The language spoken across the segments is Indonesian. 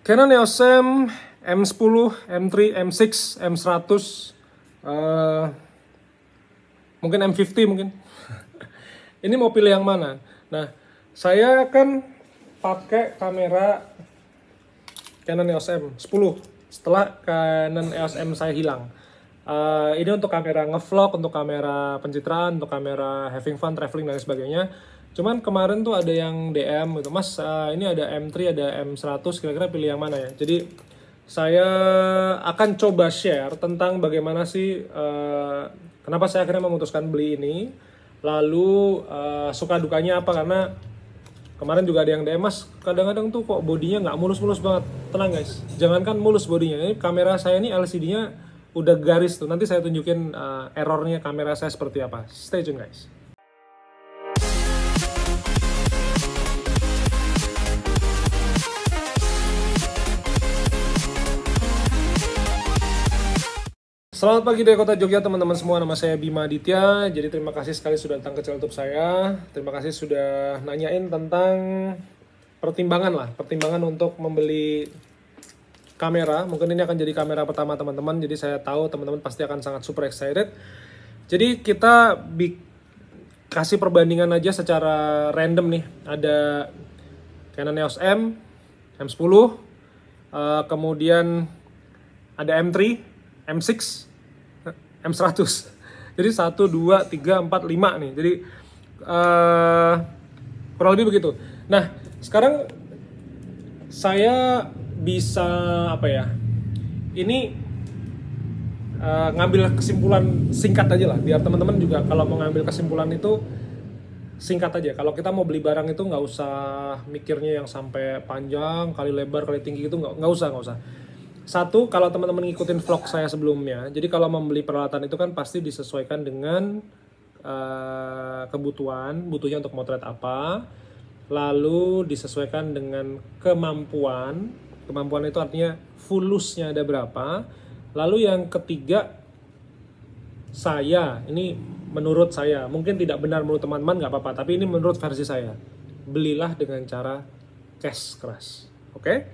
Canon EOS M10, M3, M6, M100, mungkin M50 mungkin. Ini mau pilih yang mana? Nah, saya kan pakai kamera Canon EOS M10 setelah Canon EOS M saya hilang. Ini untuk kamera ngevlog, untuk kamera pencitraan, untuk kamera having fun, traveling dan sebagainya. Cuman kemarin tuh ada yang DM gitu, Mas, ini ada M3, ada M100, kira-kira pilih yang mana ya? Jadi saya akan coba share tentang bagaimana sih kenapa saya akhirnya memutuskan beli ini, lalu suka dukanya apa, karena kemarin juga ada yang DM, Mas, kadang-kadang tuh kok bodinya nggak mulus-mulus banget. Tenang guys, jangankan mulus bodinya, ini kamera saya ini LCD-nya udah garis tuh, nanti saya tunjukin errornya kamera saya seperti apa. Stay tune guys. Selamat pagi dari kota Jogja teman-teman semua, nama saya Bima Aditya. Jadi terima kasih sekali sudah datang ke channel YouTube saya. Terima kasih sudah nanyain tentang pertimbangan untuk membeli kamera. Mungkin ini akan jadi kamera pertama teman-teman, jadi saya tahu teman-teman pasti akan sangat super excited. Jadi kita kasih perbandingan aja secara random nih. Ada Canon EOS M, M10, kemudian ada M3, M6, M100. Jadi 1, 2, 3, 4, 5 nih. Jadi kurang lebih begitu. Nah, sekarang saya bisa apa ya? Ini ngambil kesimpulan singkat aja lah, biar teman-teman juga kalau mau ngambil kesimpulan itu singkat aja. Kalau kita mau beli barang itu nggak usah mikirnya yang sampai panjang, kali lebar, kali tinggi itu nggak usah. Satu, kalau teman-teman ngikutin vlog saya sebelumnya, jadi kalau membeli peralatan itu kan pasti disesuaikan dengan kebutuhan, butuhnya untuk motret apa, lalu disesuaikan dengan kemampuan itu artinya fulusnya ada berapa, lalu yang ketiga, ini menurut saya, mungkin tidak benar menurut teman-teman nggak apa-apa, tapi ini menurut versi saya, belilah dengan cara cash keras, oke?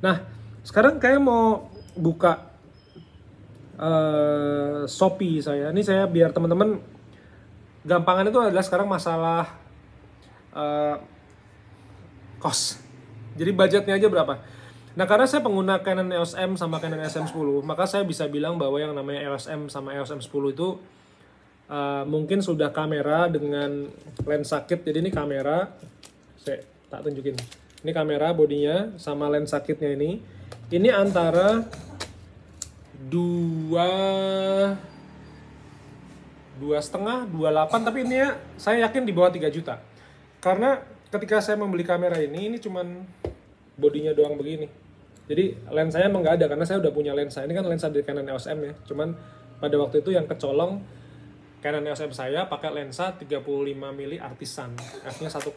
Nah, sekarang kayak mau buka Shopee saya. Ini saya biar teman-teman gampangan itu adalah sekarang masalah cost. Jadi budgetnya aja berapa. Nah, karena saya pengguna Canon EOS M sama Canon EOS M10, maka saya bisa bilang bahwa yang namanya EOS M sama EOS M10 itu mungkin sudah kamera dengan lensa kit. Jadi ini kamera, saya tak tunjukin. Ini kamera bodinya sama lensa kitnya ini. Ini antara 2,5, 2,8, tapi ini ya, saya yakin di bawah 3 juta. Karena ketika saya membeli kamera ini cuman bodinya doang begini. Jadi lensanya emang nggak ada, karena saya udah punya lensa. Ini kan lensa dari Canon EOS M ya. Cuman pada waktu itu yang kecolong Canon EOS M saya pakai lensa 35 mili artisan. F-nya 1,4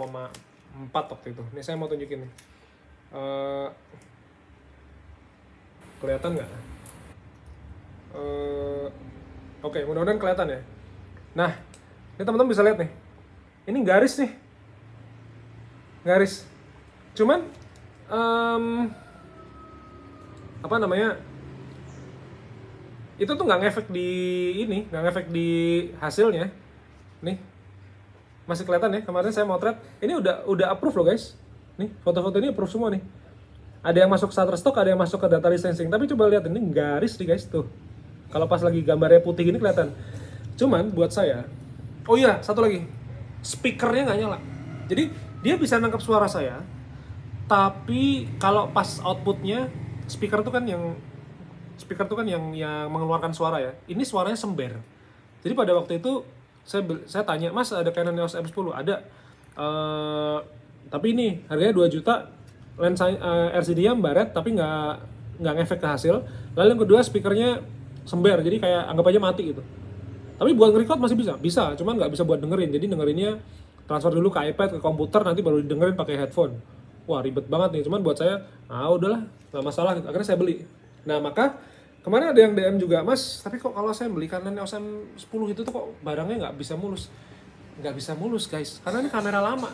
waktu itu. Ini saya mau tunjukin nih. Kelihatan nggak? Oke, mudah-mudahan kelihatan ya. Nah, ini teman-teman bisa lihat nih. Ini garis nih. Garis. Cuman, apa namanya? Itu tuh nggak ngefek di ini, nggak ngefek di hasilnya. Nih, masih kelihatan ya. Kemarin saya motret. Ini udah approve loh guys. Nih, foto-foto ini approve semua nih. Ada yang masuk Shutterstock, ada yang masuk ke data licensing. Tapi coba lihat ini garis nih guys tuh. Kalau pas lagi gambarnya putih gini kelihatan. Cuman buat saya, oh iya satu lagi, speakernya nggak nyala. Jadi dia bisa nangkap suara saya, tapi kalau pas outputnya speaker tuh kan yang mengeluarkan suara ya. Ini suaranya sember. Jadi pada waktu itu saya tanya, Mas ada Canon EOS M10? Ada. Tapi ini harganya 2 juta. Lensa LCD-nya baret tapi nggak ngefek ke hasil. Lalu yang kedua speakernya sember, jadi kayak anggap aja mati gitu. Tapi buat nge-record masih bisa, cuman nggak bisa buat dengerin. Jadi dengerinnya transfer dulu ke iPad, ke komputer, nanti baru didengerin pakai headphone. Wah ribet banget nih, cuman buat saya, udahlah, nggak masalah. Akhirnya saya beli. Nah maka kemarin ada yang DM juga, Mas, tapi kok kalau saya beli Canon EOS M10 itu tuh kok barangnya nggak bisa mulus. Nggak bisa mulus guys, karena ini kamera lama.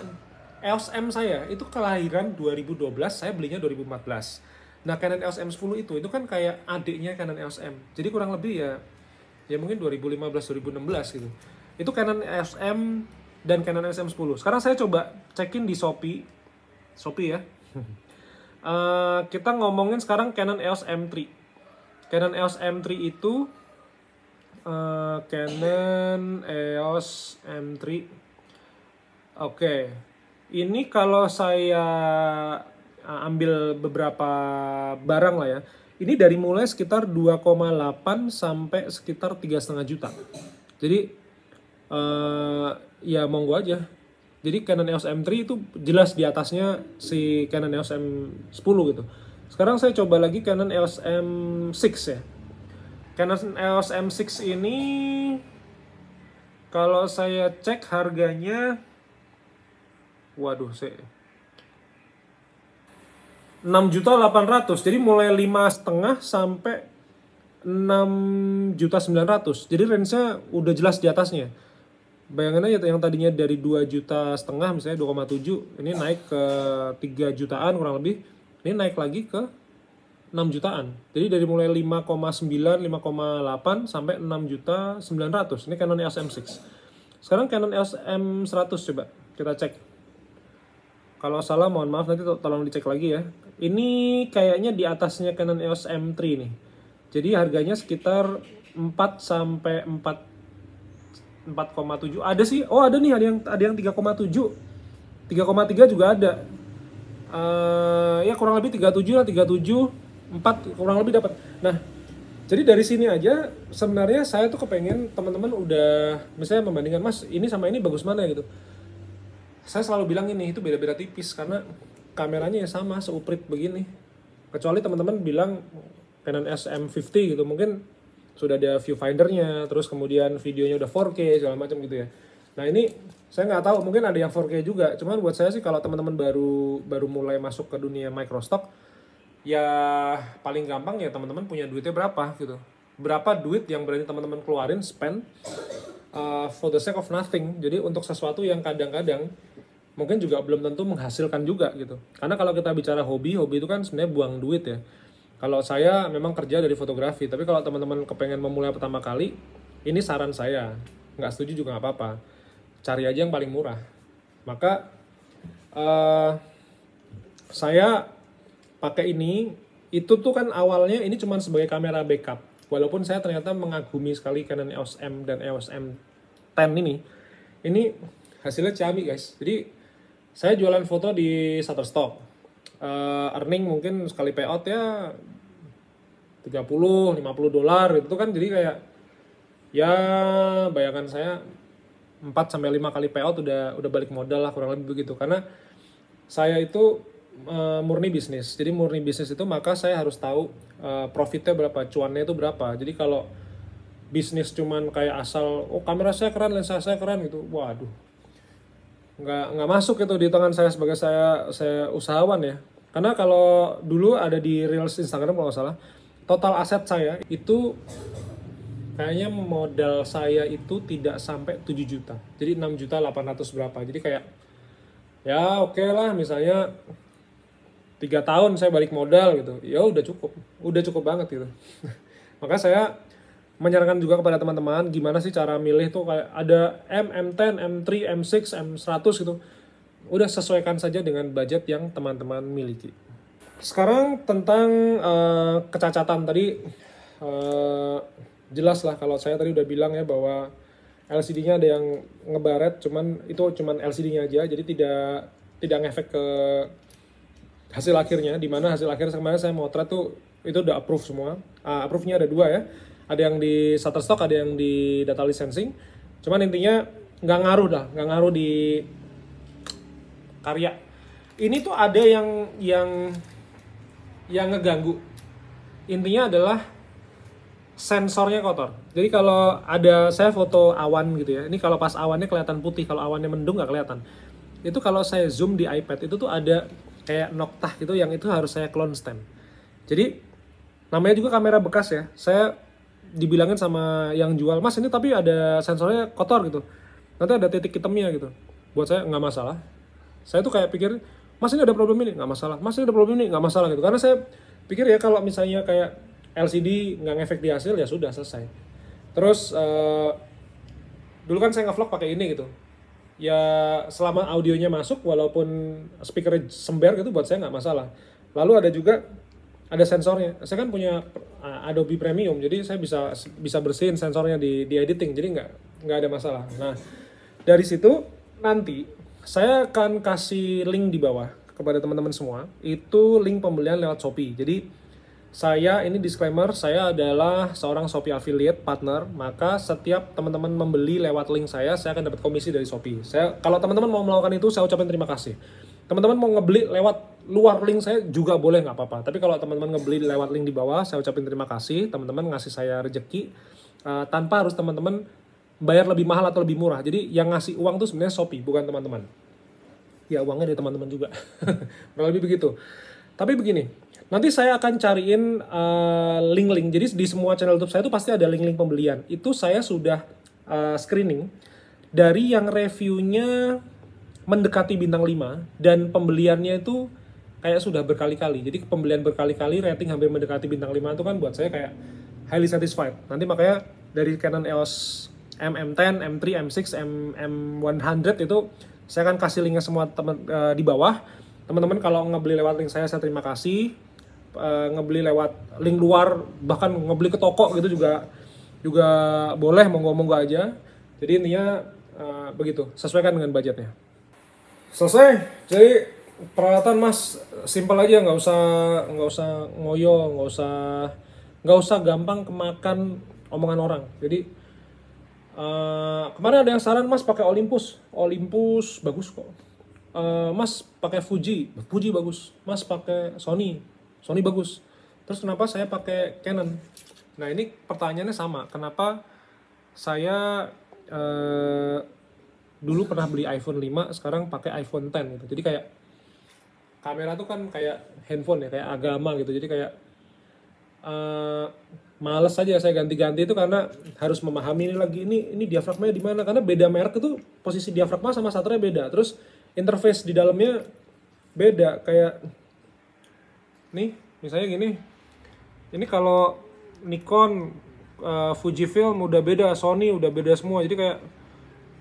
EOS M saya itu kelahiran 2012, saya belinya 2014. Nah Canon EOS M10 itu kan kayak adiknya Canon EOS M. Jadi kurang lebih ya mungkin 2015-2016 gitu. Itu Canon EOS M dan Canon EOS M10. Sekarang saya coba cekin di Shopee ya. Kita ngomongin sekarang Canon EOS M3. Canon EOS M3 itu Canon EOS M3. Oke. Ini kalau saya ambil beberapa barang lah ya. Ini dari mulai sekitar 2,8 sampai sekitar 3,5 juta. Jadi ya monggo aja. Jadi Canon EOS M3 itu jelas di atasnya si Canon EOS M10 gitu. Sekarang saya coba lagi Canon EOS M6 ya. Canon EOS M6 ini kalau saya cek harganya, waduh, 6.800.000. Jadi mulai 5,5 sampai 6.900.000. Jadi range-nya udah jelas di atasnya. Bayangin aja yang tadinya dari 2,5 juta misalnya 2,7, ini naik ke 3 jutaan kurang lebih. Ini naik lagi ke 6 jutaan. Jadi dari mulai 5,9, 5,8 sampai 6.900.000. Ini Canon EOS M6. Sekarang Canon EOS M100 coba kita cek. Kalau salah mohon maaf, nanti tolong dicek lagi ya. Ini kayaknya di atasnya Canon EOS M3 nih. Jadi harganya sekitar 4 sampai 4,7. Ada sih. Oh, ada nih, ada yang 3,7. 3,3 juga ada. Ya kurang lebih 37 lah, 37, 4 kurang lebih dapat. Nah, jadi dari sini aja sebenarnya saya tuh kepengen teman-teman udah misalnya membandingkan, Mas, ini sama ini bagus mana gitu. Saya selalu bilang ini itu beda-beda tipis karena kameranya ya sama, seuprit begini. Kecuali teman-teman bilang Canon SM50 gitu, mungkin sudah ada viewfindernya, terus kemudian videonya udah 4K segala macam gitu ya. Nah ini saya nggak tahu, mungkin ada yang 4K juga. Cuman buat saya sih kalau teman-teman baru mulai masuk ke dunia microstock, ya paling gampang ya teman-teman punya duitnya berapa gitu. Berapa duit yang berani teman-teman keluarin, spend for the sake of nothing. Jadi untuk sesuatu yang kadang-kadang mungkin juga belum tentu menghasilkan juga gitu. Karena kalau kita bicara hobi itu kan sebenarnya buang duit ya. Kalau saya memang kerja dari fotografi, tapi kalau teman-teman kepengen memulai pertama kali, ini saran saya. Nggak setuju juga nggak apa-apa. Cari aja yang paling murah. Maka saya pakai ini, itu tuh kan awalnya ini cuma sebagai kamera backup. Walaupun saya ternyata mengagumi sekali Canon EOS M dan EOS M10 ini hasilnya ciamik guys. Jadi saya jualan foto di Shutterstock, earning mungkin sekali payout ya $30-50 gitu kan. Jadi kayak ya bayangan saya 4-5 kali payout udah balik modal lah kurang lebih begitu. Karena saya itu murni bisnis. Jadi murni bisnis itu maka saya harus tahu profitnya berapa, cuannya itu berapa. Jadi kalau bisnis cuman kayak asal, oh kamera saya keren, lensa saya keren gitu, waduh, nggak masuk itu di tangan saya sebagai saya usahawan ya. Karena kalau dulu ada di Reels Instagram kalau nggak salah, total aset saya itu kayaknya modal saya itu tidak sampai 7 juta. Jadi 6.800.000 berapa. Jadi kayak ya oke lah, misalnya 3 tahun saya balik modal gitu, ya udah cukup banget gitu. Maka saya menyarankan juga kepada teman-teman gimana sih cara milih tuh, kayak ada M10, M3, M6, M100 gitu. Udah sesuaikan saja dengan budget yang teman-teman miliki. Sekarang tentang kecacatan tadi, jelas lah kalau saya tadi udah bilang ya bahwa LCD-nya ada yang ngebaret, cuman LCD-nya aja, jadi tidak ngefek ke hasil akhirnya. Dimana hasil akhir kemarin saya motret tuh itu udah approve semua. Approve-nya ada 2 ya. Ada yang di Shutterstock, ada yang di data licensing. Cuman intinya nggak ngaruh di karya. Ini tuh ada yang ngeganggu. Intinya adalah sensornya kotor. Jadi kalau ada saya foto awan gitu ya. Ini kalau pas awannya kelihatan putih, kalau awannya mendung nggak kelihatan. Itu kalau saya zoom di iPad itu tuh ada kayak noktah gitu yang itu harus saya clone stand. Jadi namanya juga kamera bekas ya. Saya dibilangin sama yang jual, Mas ini tapi ada sensornya kotor gitu, nanti ada titik hitamnya gitu. Buat saya nggak masalah. Saya tuh kayak pikir, Mas ini ada problem ini nggak masalah, Mas ini ada problem ini nggak masalah gitu. Karena saya pikir ya kalau misalnya kayak LCD nggak ngefek di hasil ya sudah selesai. Terus dulu kan saya nge-vlog pakai ini gitu. Ya selama audionya masuk walaupun speaker sember gitu buat saya nggak masalah. Lalu ada juga ada sensornya. Saya kan punya Adobe Premium, jadi saya bisa bersihin sensornya di editing, jadi nggak ada masalah. Nah dari situ nanti saya akan kasih link di bawah kepada teman-teman semua. Itu link pembelian lewat Shopee. Jadi saya ini disclaimer, saya adalah seorang Shopee affiliate partner, maka setiap teman-teman membeli lewat link saya akan dapat komisi dari Shopee. Kalau teman-teman mau melakukan itu, saya ucapkan terima kasih. Teman-teman mau ngebeli lewat luar link saya juga boleh, nggak apa-apa. Tapi kalau teman-teman ngebeli lewat link di bawah, saya ucapin terima kasih. Teman-teman ngasih saya rezeki tanpa harus teman-teman bayar lebih mahal atau lebih murah. Jadi yang ngasih uang tuh sebenarnya Shopee, bukan teman-teman. Ya uangnya dari teman-teman juga. Kurang lebih begitu. Tapi begini, nanti saya akan cariin link-link. Jadi di semua channel YouTube saya itu pasti ada link-link pembelian. Itu saya sudah screening dari yang reviewnya mendekati bintang 5 dan pembeliannya itu kayak sudah berkali-kali. Jadi pembelian berkali-kali, rating hampir mendekati bintang 5 itu kan buat saya kayak highly satisfied. Nanti makanya dari Canon EOS M10, M3, M6, M100 itu saya akan kasih linknya semua di bawah. Teman-teman kalau ngebeli lewat link saya terima kasih. Ngebeli lewat link luar, bahkan ngebeli ke toko gitu juga boleh, monggo-monggo aja. Jadi intinya begitu, sesuaikan dengan budgetnya. Selesai. Jadi peralatan Mas simpel aja, nggak usah ngoyo, nggak usah gampang kemakan omongan orang. Jadi kemarin ada yang saran Mas pakai Olympus bagus kok. Mas pakai Fuji bagus. Mas pakai Sony bagus. Terus kenapa saya pakai Canon? Nah ini pertanyaannya sama. Kenapa saya dulu pernah beli iPhone 5, sekarang pakai iPhone 10 gitu. Jadi kayak kamera tuh kan kayak handphone ya, kayak agama gitu. Jadi kayak males aja saya ganti-ganti itu karena harus memahami ini diafragmanya di mana, karena beda merek itu posisi diafragma sama shutternya beda. Terus interface di dalamnya beda, kayak nih misalnya gini. Ini kalau Nikon, Fujifilm udah beda, Sony udah beda semua. Jadi kayak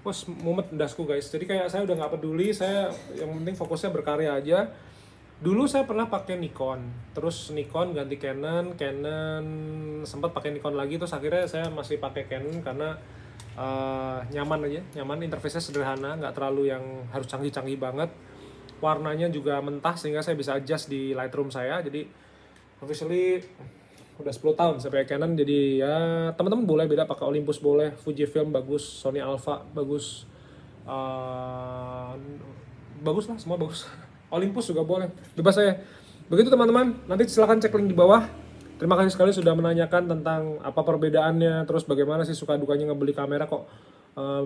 wes mumet dasku guys. Jadi kayak saya udah nggak peduli, saya yang penting fokusnya berkarya aja. Dulu saya pernah pakai Nikon, terus Nikon ganti Canon sempat pakai Nikon lagi, terus akhirnya saya masih pakai Canon karena nyaman aja, interface-nya sederhana, nggak terlalu yang harus canggih-canggih banget. Warnanya juga mentah sehingga saya bisa adjust di Lightroom saya. Jadi officially udah 10 tahun saya pakai Canon. Jadi ya teman-teman boleh beda, pakai Olympus boleh, Fujifilm bagus, Sony Alpha bagus, bagus lah, semua bagus. Olympus juga boleh, bebas saya. Begitu teman-teman, nanti silahkan cek link di bawah. Terima kasih sekali sudah menanyakan tentang apa perbedaannya, terus bagaimana sih suka dukanya ngebeli kamera kok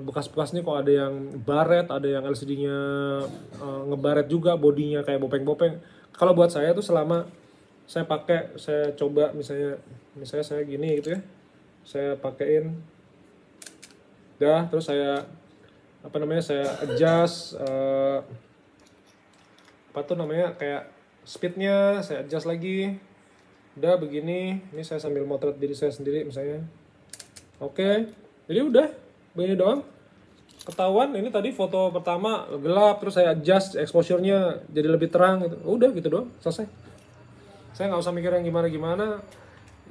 bekas-bekasnya kok ada yang baret, ada yang LCD-nya ngebaret juga, bodinya kayak bopeng-bopeng. Kalau buat saya tuh selama saya pakai, saya coba misalnya saya gini gitu ya, saya pakein, terus saya saya adjust kayak speednya saya adjust lagi. Udah begini, ini saya sambil motret diri saya sendiri misalnya. Oke, jadi udah begini doang. Ketahuan ini tadi foto pertama gelap, terus saya adjust exposure-nya jadi lebih terang gitu. Udah gitu doang, selesai. Saya nggak usah mikir yang gimana-gimana,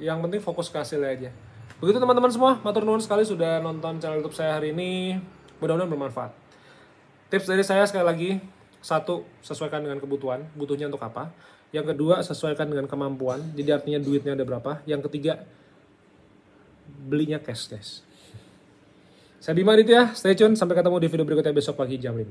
yang penting fokus ke hasilnya aja. Begitu teman-teman semua, matur nuwun sekali sudah nonton channel YouTube saya hari ini. Mudah-mudahan bermanfaat. Tips dari saya sekali lagi, 1, sesuaikan dengan kebutuhan, butuhnya untuk apa. Yang kedua, sesuaikan dengan kemampuan, jadi artinya duitnya ada berapa. Yang ketiga, belinya cash guys. Saya Bima Aditya, stay tune, sampai ketemu di video berikutnya besok pagi jam 5.